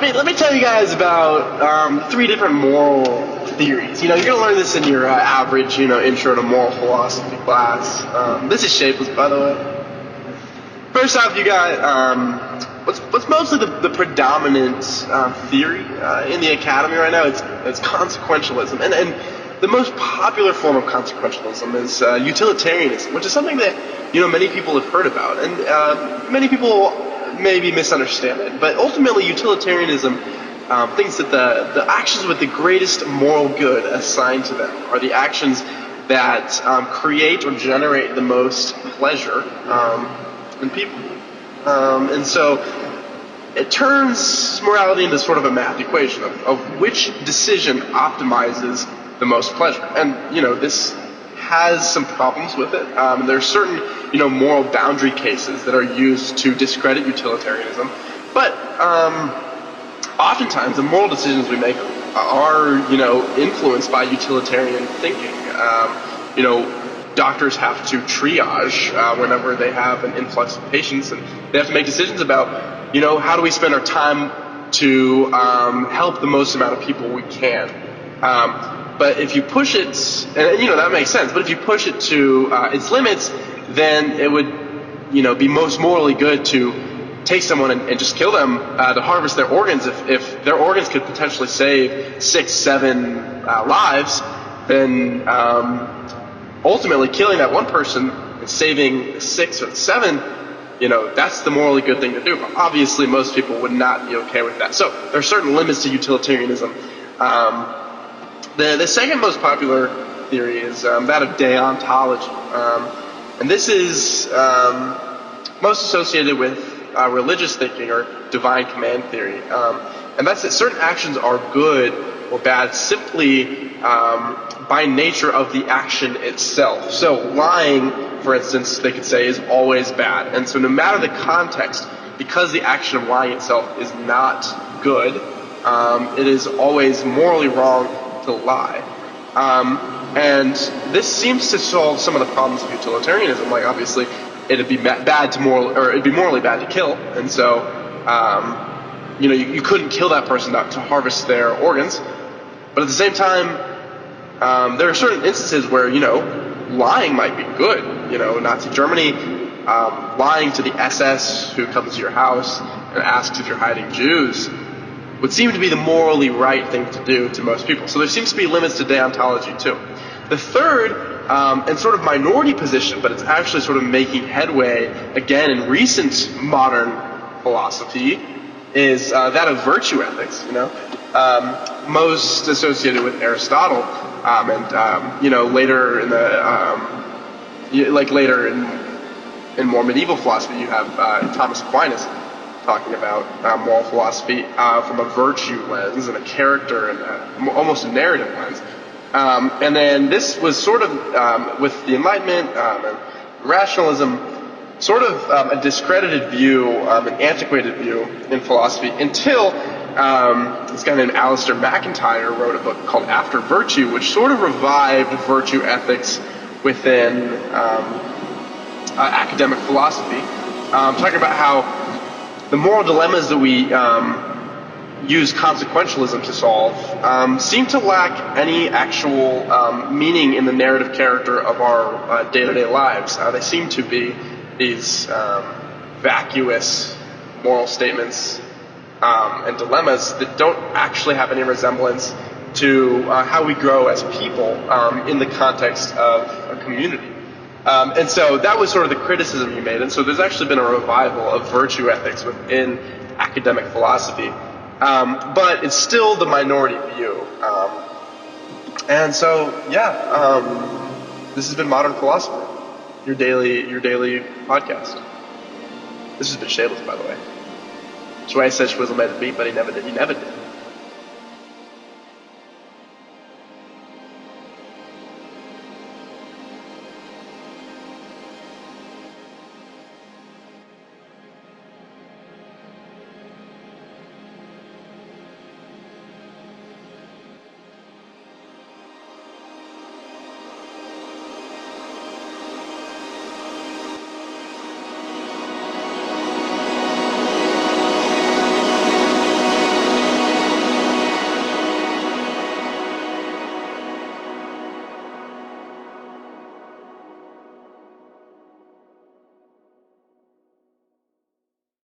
let me tell you guys about three different moral theories. You're gonna learn this in your average, intro to moral philosophy class. This is Shapeless, by the way. First off, you got what's mostly the predominant theory in the academy right now. It's consequentialism, and the most popular form of consequentialism is utilitarianism, which is something that many people have heard about, and many people maybe misunderstand it. But ultimately, utilitarianism thinks that the actions with the greatest moral good assigned to them are the actions that create or generate the most pleasure in people. And so it turns morality into sort of a math equation of which decision optimizes the most pleasure. And, this has some problems with it. There are certain, moral boundary cases that are used to discredit utilitarianism. But oftentimes the moral decisions we make are, influenced by utilitarian thinking. Doctors have to triage whenever they have an influx of patients, and they have to make decisions about, how do we spend our time to help the most amount of people we can. But if you push it, and that makes sense, but if you push it to its limits, then it would, be most morally good to take someone and just kill them to harvest their organs. If their organs could potentially save 6, 7 lives, then ultimately killing that one person and saving 6 or 7, that's the morally good thing to do. But obviously most people would not be okay with that. So there are certain limits to utilitarianism. The second most popular theory is that of deontology. And this is most associated with religious thinking or divine command theory. And that's that certain actions are good or bad simply by nature of the action itself. So lying, for instance, they could say is always bad. And so no matter the context, because the action of lying itself is not good, it is always morally wrong to lie. And this seems to solve some of the problems of utilitarianism. Like obviously, it'd be it'd be morally bad to kill, and so you couldn't kill that person to harvest their organs. But at the same time, there are certain instances where lying might be good. Nazi Germany, lying to the SS who comes to your house and asks if you're hiding Jews would seem to be the morally right thing to do to most people. So there seems to be limits to deontology too. The third, and sort of minority position, but it's actually sort of making headway again in recent modern philosophy, is that of virtue ethics. Most associated with Aristotle, and later in the later in more medieval philosophy, you have Thomas Aquinas talking about moral philosophy from a virtue lens and a character and almost a narrative lens. And then this was sort of, with the Enlightenment and rationalism, sort of a discredited view, an antiquated view in philosophy until this guy named Alistair MacIntyre wrote a book called After Virtue, which sort of revived virtue ethics within academic philosophy, talking about how the moral dilemmas that we use consequentialism to solve seem to lack any actual meaning in the narrative character of our day-to-day lives. They seem to be these vacuous moral statements and dilemmas that don't actually have any resemblance to how we grow as people in the context of a community. And so that was sort of the criticism he made. And so there's actually been a revival of virtue ethics within academic philosophy. But it's still the minority view. And so, this has been Modern Philosopher, your daily podcast. This has been Shapeless, by the way. That's why I said Schwizzle made a beat, but he never did.